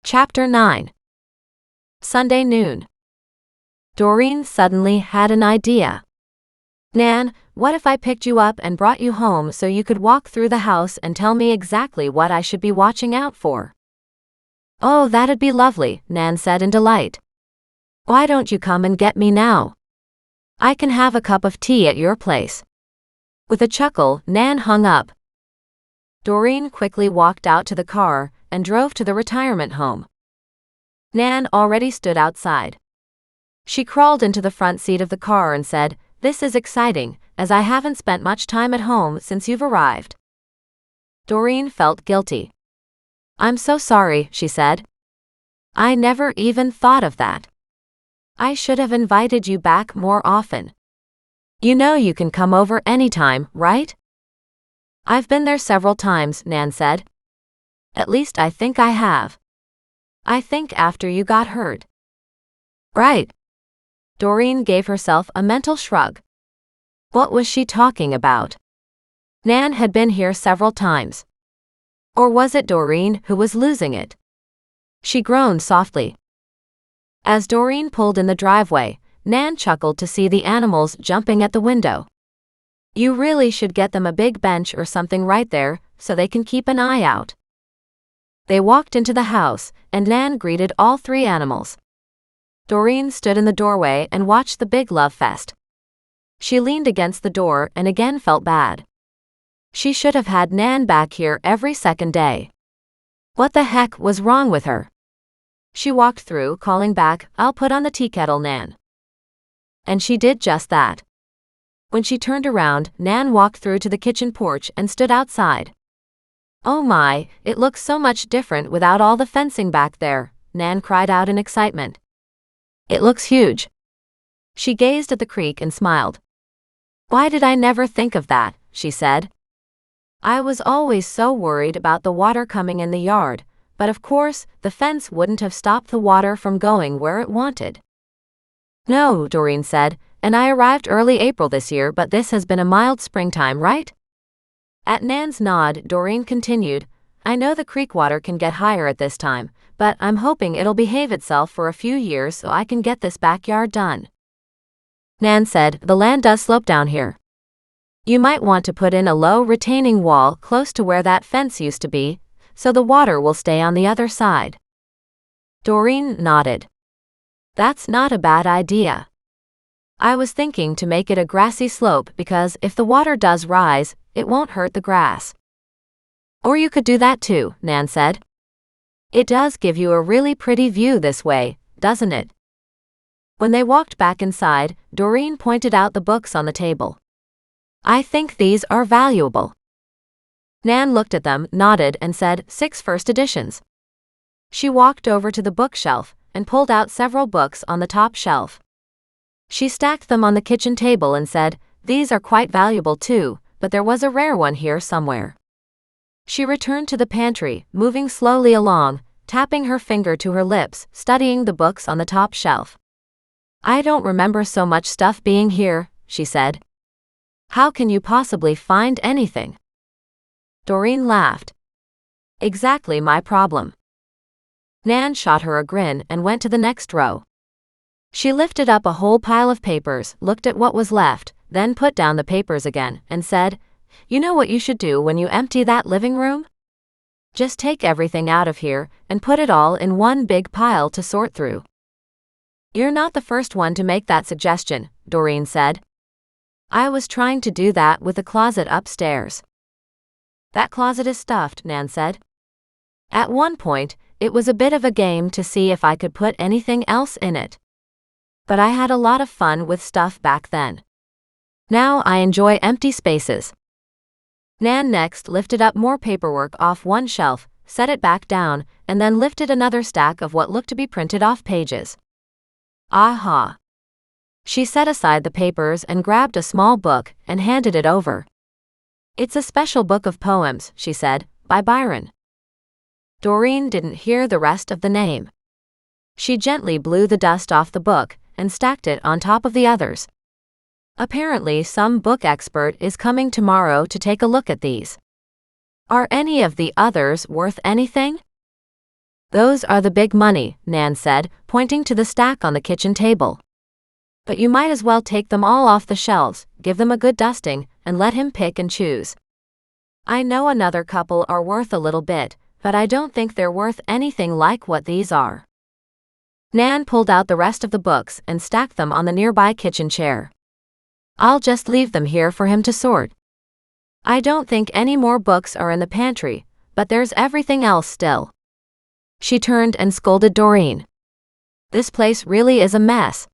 Chapter 9. Sunday noon. Doreen suddenly had an idea. Nan, what if I picked you up and brought you home so you could walk through the house and tell me exactly what I should be watching out for? Oh, that'd be lovely, Nan said in delight. Why don't you come and get me now? I can have a cup of tea at your place. With a chuckle, Nan hung up. Doreen quickly walked out to the car and drove to the retirement home. Nan already stood outside. She crawled into the front seat of the car and said, "This is exciting, as I haven't spent much time at home since you've arrived." Doreen felt guilty. "I'm so sorry," she said. "I never even thought of that. I should have invited you back more often. You know you can come over anytime, right?" "I've been there several times," Nan said. "At least I think I have. I think after you got hurt." "Right." Doreen gave herself a mental shrug. What was she talking about? Nan had been here several times. Or was it Doreen who was losing it? She groaned softly. As Doreen pulled in the driveway, Nan chuckled to see the animals jumping at the window. You really should get them a big bench or something right there, so they can keep an eye out. They walked into the house, and Nan greeted all three animals. Doreen stood in the doorway and watched the big love fest. She leaned against the door and again felt bad. She should have had Nan back here every second day. What the heck was wrong with her? She walked through, calling back, "I'll put on the tea kettle, Nan." And she did just that. When she turned around, Nan walked through to the kitchen porch and stood outside. "Oh my, it looks so much different without all the fencing back there," Nan cried out in excitement. "It looks huge." She gazed at the creek and smiled. "Why did I never think of that?" she said. "I was always so worried about the water coming in the yard, but of course, the fence wouldn't have stopped the water from going where it wanted." "No," Doreen said, "and I arrived early April this year, but this has been a mild springtime, right?" At Nan's nod, Doreen continued, "I know the creek water can get higher at this time, but I'm hoping it'll behave itself for a few years so I can get this backyard done." Nan said, "The land does slope down here. You might want to put in a low retaining wall close to where that fence used to be, so the water will stay on the other side." Doreen nodded. "That's not a bad idea. I was thinking to make it a grassy slope because if the water does rise, it won't hurt the grass." "Or you could do that too," Nan said. "It does give you a really pretty view this way, doesn't it?" When they walked back inside, Doreen pointed out the books on the table. "I think these are valuable." Nan looked at them, nodded, and said, 6 first editions." She walked over to the bookshelf and pulled out several books on the top shelf. She stacked them on the kitchen table and said, "These are quite valuable too, but there was a rare one here somewhere." She returned to the pantry, moving slowly along, tapping her finger to her lips, studying the books on the top shelf. "I don't remember so much stuff being here," she said. "How can you possibly find anything?" Doreen laughed. "Exactly my problem." Nan shot her a grin and went to the next row. She lifted up a whole pile of papers, looked at what was left, then put down the papers again, and said, "You know what you should do when you empty that living room? Just take everything out of here and put it all in one big pile to sort through." "You're not the first one to make that suggestion," Doreen said. "I was trying to do that with the closet upstairs." "That closet is stuffed," Nan said. "At one point, it was a bit of a game to see if I could put anything else in it. But I had a lot of fun with stuff back then. Now I enjoy empty spaces." Nan next lifted up more paperwork off one shelf, set it back down, and then lifted another stack of what looked to be printed off pages. Aha! She set aside the papers and grabbed a small book and handed it over. "It's a special book of poems," she said, "by Byron." Doreen didn't hear the rest of the name. She gently blew the dust off the book and stacked it on top of the others. Apparently some book expert is coming tomorrow to take a look at these. Are any of the others worth anything? Those are the big money, Nan said, pointing to the stack on the kitchen table. But you might as well take them all off the shelves, give them a good dusting, and let him pick and choose. I know another couple are worth a little bit, but I don't think they're worth anything like what these are. Nan pulled out the rest of the books and stacked them on the nearby kitchen chair. I'll just leave them here for him to sort. I don't think any more books are in the pantry, but there's everything else still. She turned and scolded Doreen. This place really is a mess.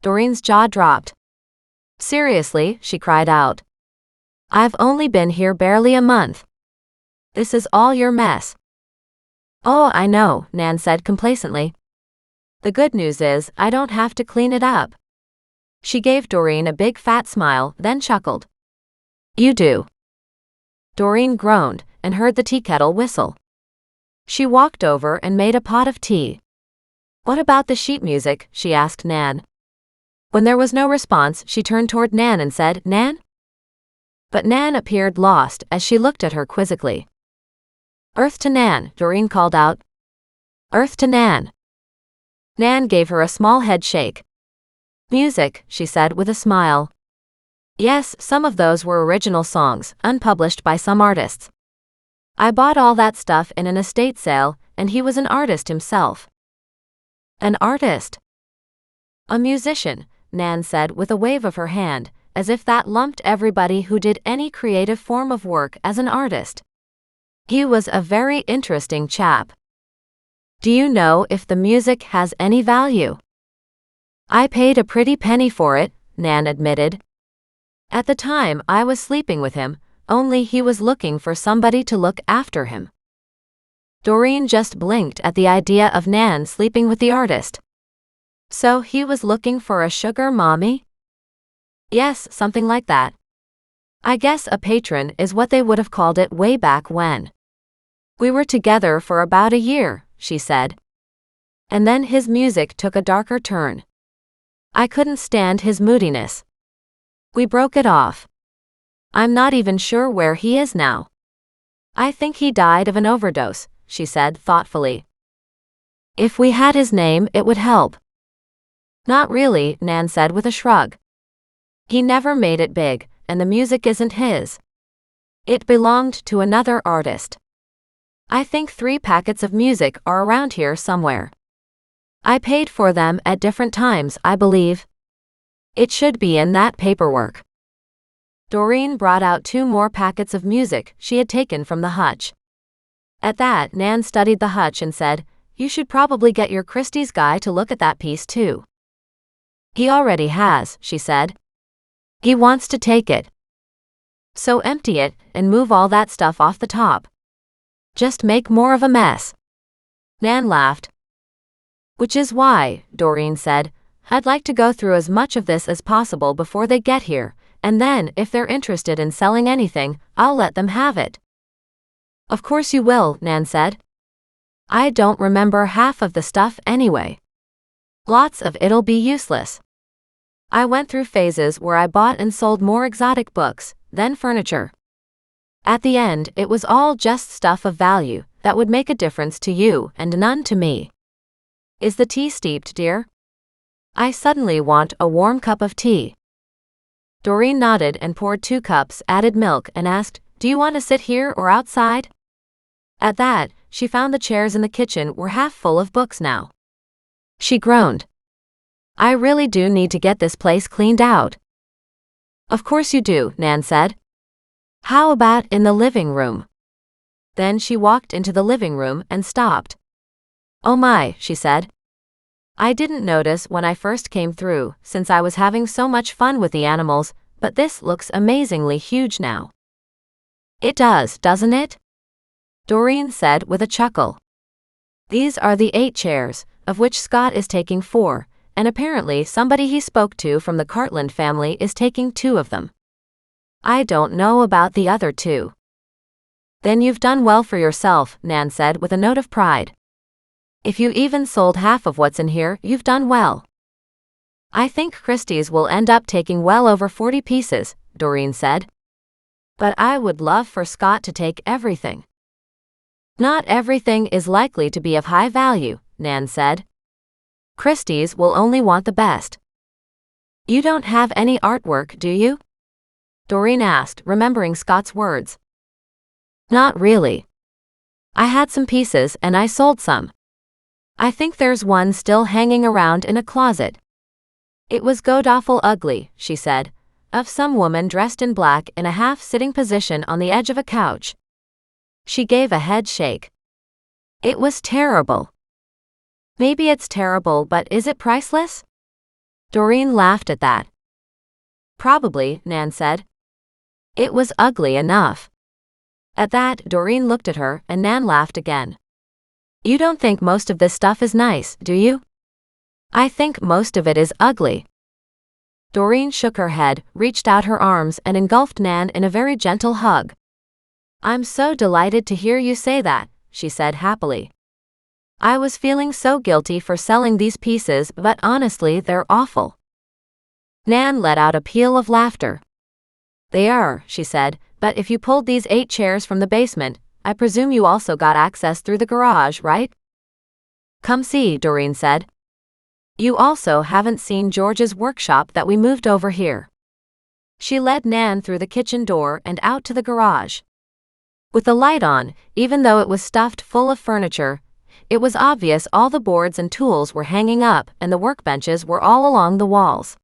Doreen's jaw dropped. Seriously, she cried out. I've only been here barely a month. This is all your mess. Oh, I know, Nan said complacently. The good news is, I don't have to clean it up. She gave Doreen a big fat smile, then chuckled. You do. Doreen groaned and heard the tea kettle whistle. She walked over and made a pot of tea. What about the sheet music? She asked Nan. When there was no response, she turned toward Nan and said, Nan? But Nan appeared lost as she looked at her quizzically. Earth to Nan, Doreen called out. Earth to Nan. Nan gave her a small head shake. Music, she said with a smile. Yes, some of those were original songs, unpublished by some artists. I bought all that stuff in an estate sale, and he was an artist himself. An artist? A musician, Nan said with a wave of her hand, as if that lumped everybody who did any creative form of work as an artist. He was a very interesting chap. Do you know if the music has any value? I paid a pretty penny for it, Nan admitted. At the time I was sleeping with him, only he was looking for somebody to look after him. Doreen just blinked at the idea of Nan sleeping with the artist. So he was looking for a sugar mommy? Yes, something like that. I guess a patron is what they would have called it way back when. We were together for about a year, she said. And then his music took a darker turn. I couldn't stand his moodiness. We broke it off. I'm not even sure where he is now. I think he died of an overdose, she said thoughtfully. If we had his name, it would help. Not really, Nan said with a shrug. He never made it big, and the music isn't his. It belonged to another artist. I think 3 packets of music are around here somewhere. I paid for them at different times, I believe. It should be in that paperwork. Doreen brought out 2 more packets of music she had taken from the hutch. At that, Nan studied the hutch and said, You should probably get your Christie's guy to look at that piece too. He already has, she said. He wants to take it. So empty it and move all that stuff off the top. Just make more of a mess. Nan laughed. Which is why, Doreen said, I'd like to go through as much of this as possible before they get here, and then, if they're interested in selling anything, I'll let them have it. Of course you will, Nan said. I don't remember half of the stuff anyway. Lots of it'll be useless. I went through phases where I bought and sold more exotic books, then furniture. At the end, it was all just stuff of value that would make a difference to you and none to me. Is the tea steeped, dear? I suddenly want a warm cup of tea. Doreen nodded and poured 2 cups, added milk, and asked, Do you want to sit here or outside? At that, she found the chairs in the kitchen were half full of books now. She groaned. I really do need to get this place cleaned out. Of course you do, Nan said. How about in the living room? Then she walked into the living room and stopped. Oh my, she said. I didn't notice when I first came through, since I was having so much fun with the animals, but this looks amazingly huge now. It does, doesn't it? Doreen said with a chuckle. These are the 8 chairs, of which Scott is taking 4, and apparently somebody he spoke to from the Cartland family is taking 2 of them. I don't know about the other 2. Then you've done well for yourself, Nan said with a note of pride. If you even sold half of what's in here, you've done well. I think Christie's will end up taking well over 40 pieces, Doreen said. But I would love for Scott to take everything. Not everything is likely to be of high value, Nan said. Christie's will only want the best. You don't have any artwork, do you? Doreen asked, remembering Scott's words. Not really. I had some pieces and I sold some. I think there's one still hanging around in a closet. It was god-awful ugly, she said, of some woman dressed in black in a half-sitting position on the edge of a couch. She gave a head shake. It was terrible. Maybe it's terrible, but is it priceless? Doreen laughed at that. Probably, Nan said. It was ugly enough. At that, Doreen looked at her, and Nan laughed again. You don't think most of this stuff is nice, do you? I think most of it is ugly. Doreen shook her head, reached out her arms, and engulfed Nan in a very gentle hug. I'm so delighted to hear you say that, she said happily. I was feeling so guilty for selling these pieces, but honestly, they're awful. Nan let out a peal of laughter. They are, she said, but if you pulled these 8 chairs from the basement, I presume you also got access through the garage, right? Come see, Doreen said. You also haven't seen George's workshop that we moved over here. She led Nan through the kitchen door and out to the garage. With the light on, even though it was stuffed full of furniture, it was obvious all the boards and tools were hanging up and the workbenches were all along the walls.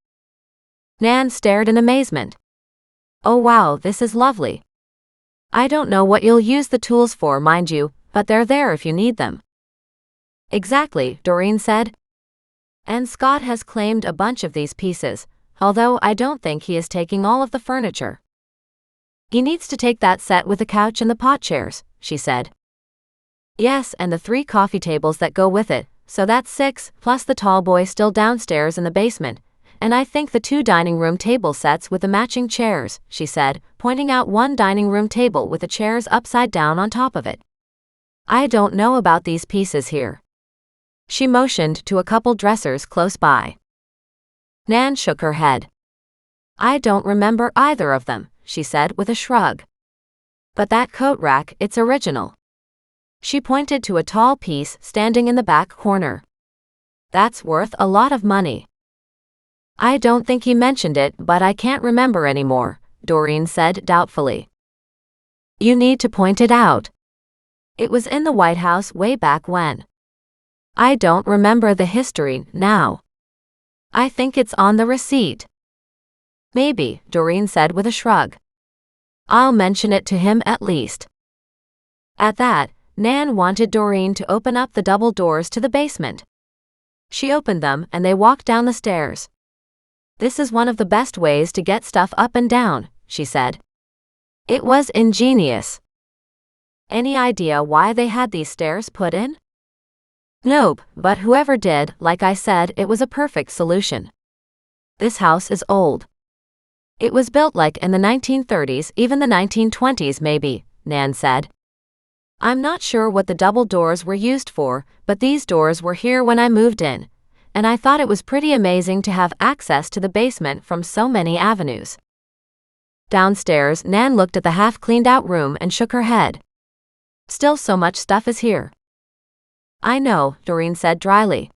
Nan stared in amazement. Oh wow, this is lovely. I don't know what you'll use the tools for, mind you, but they're there if you need them. Exactly, Doreen said. And Scott has claimed a bunch of these pieces, although I don't think he is taking all of the furniture. He needs to take that set with the couch and the pot chairs, she said. Yes, and the 3 coffee tables that go with it, so that's 6, plus the tall boy still downstairs in the basement, and I think the 2 dining room table sets with the matching chairs, she said, pointing out one dining room table with the chairs upside down on top of it. I don't know about these pieces here. She motioned to a couple dressers close by. Nan shook her head. I don't remember either of them, she said with a shrug. But that coat rack, it's original. She pointed to a tall piece standing in the back corner. That's worth a lot of money. I don't think he mentioned it, but I can't remember anymore, Doreen said doubtfully. You need to point it out. It was in the White House way back when. I don't remember the history now. I think it's on the receipt. Maybe, Doreen said with a shrug. I'll mention it to him at least. At that, Nan wanted Doreen to open up the double doors to the basement. She opened them and they walked down the stairs. This is one of the best ways to get stuff up and down, she said. It was ingenious. Any idea why they had these stairs put in? Nope, but whoever did, like I said, it was a perfect solution. This house is old. It was built like in the 1930s, even the 1920s maybe, Nan said. I'm not sure what the double doors were used for, but these doors were here when I moved in, and I thought it was pretty amazing to have access to the basement from so many avenues. Downstairs, Nan looked at the half-cleaned-out room and shook her head. Still so much stuff is here. I know, Doreen said dryly.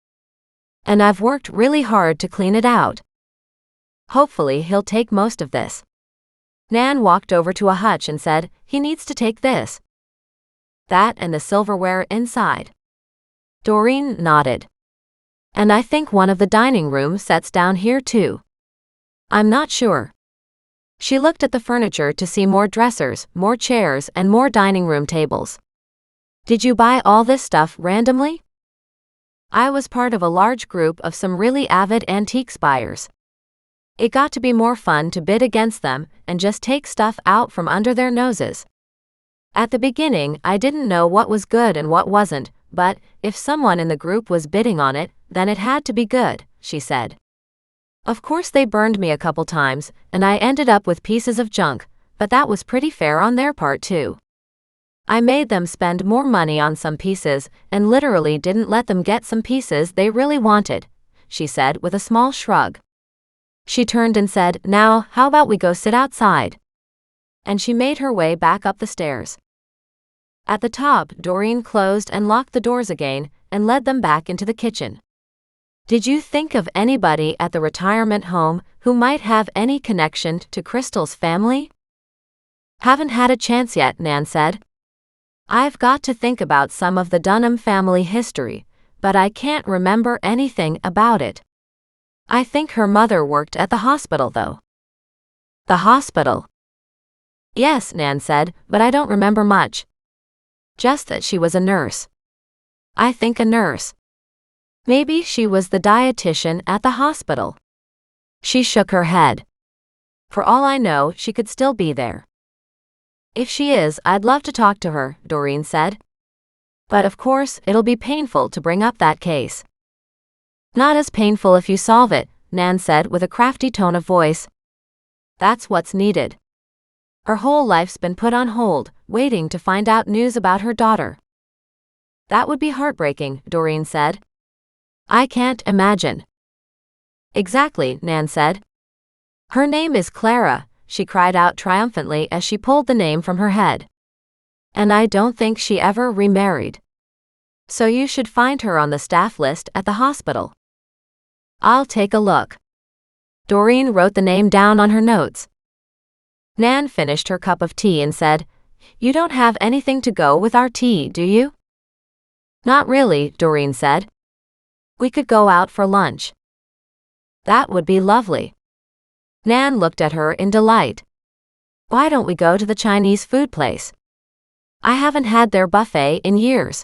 And I've worked really hard to clean it out. Hopefully he'll take most of this. Nan walked over to a hutch and said, he needs to take this. That and the silverware inside. Doreen nodded. And I think one of the dining room sets down here too. I'm not sure. She looked at the furniture to see more dressers, more chairs, and more dining room tables. Did you buy all this stuff randomly? I was part of a large group of some really avid antiques buyers. It got to be more fun to bid against them and just take stuff out from under their noses. At the beginning, I didn't know what was good and what wasn't, but if someone in the group was bidding on it, then it had to be good, she said. Of course they burned me a couple times, and I ended up with pieces of junk, but that was pretty fair on their part too. I made them spend more money on some pieces and literally didn't let them get some pieces they really wanted, she said with a small shrug. She turned and said, now, how about we go sit outside? And she made her way back up the stairs. At the top, Doreen closed and locked the doors again and led them back into the kitchen. Did you think of anybody at the retirement home who might have any connection to Crystal's family? Haven't had a chance yet, Nan said. I've got to think about some of the Dunham family history, but I can't remember anything about it. I think her mother worked at the hospital, though. The hospital? Yes, Nan said, but I don't remember much. Just that she was a nurse. I think a nurse. Maybe she was the dietitian at the hospital. She shook her head. For all I know, she could still be there. If she is, I'd love to talk to her, Doreen said. But of course, it'll be painful to bring up that case. Not as painful if you solve it, Nan said with a crafty tone of voice. That's what's needed. Her whole life's been put on hold, waiting to find out news about her daughter. That would be heartbreaking, Doreen said. I can't imagine. Exactly, Nan said. Her name is Clara, she cried out triumphantly as she pulled the name from her head. And I don't think she ever remarried. So you should find her on the staff list at the hospital. I'll take a look. Doreen wrote the name down on her notes. Nan finished her cup of tea and said, You don't have anything to go with our tea, do you? Not really, Doreen said. We could go out for lunch. That would be lovely. Nan looked at her in delight. Why don't we go to the Chinese food place? I haven't had their buffet in years.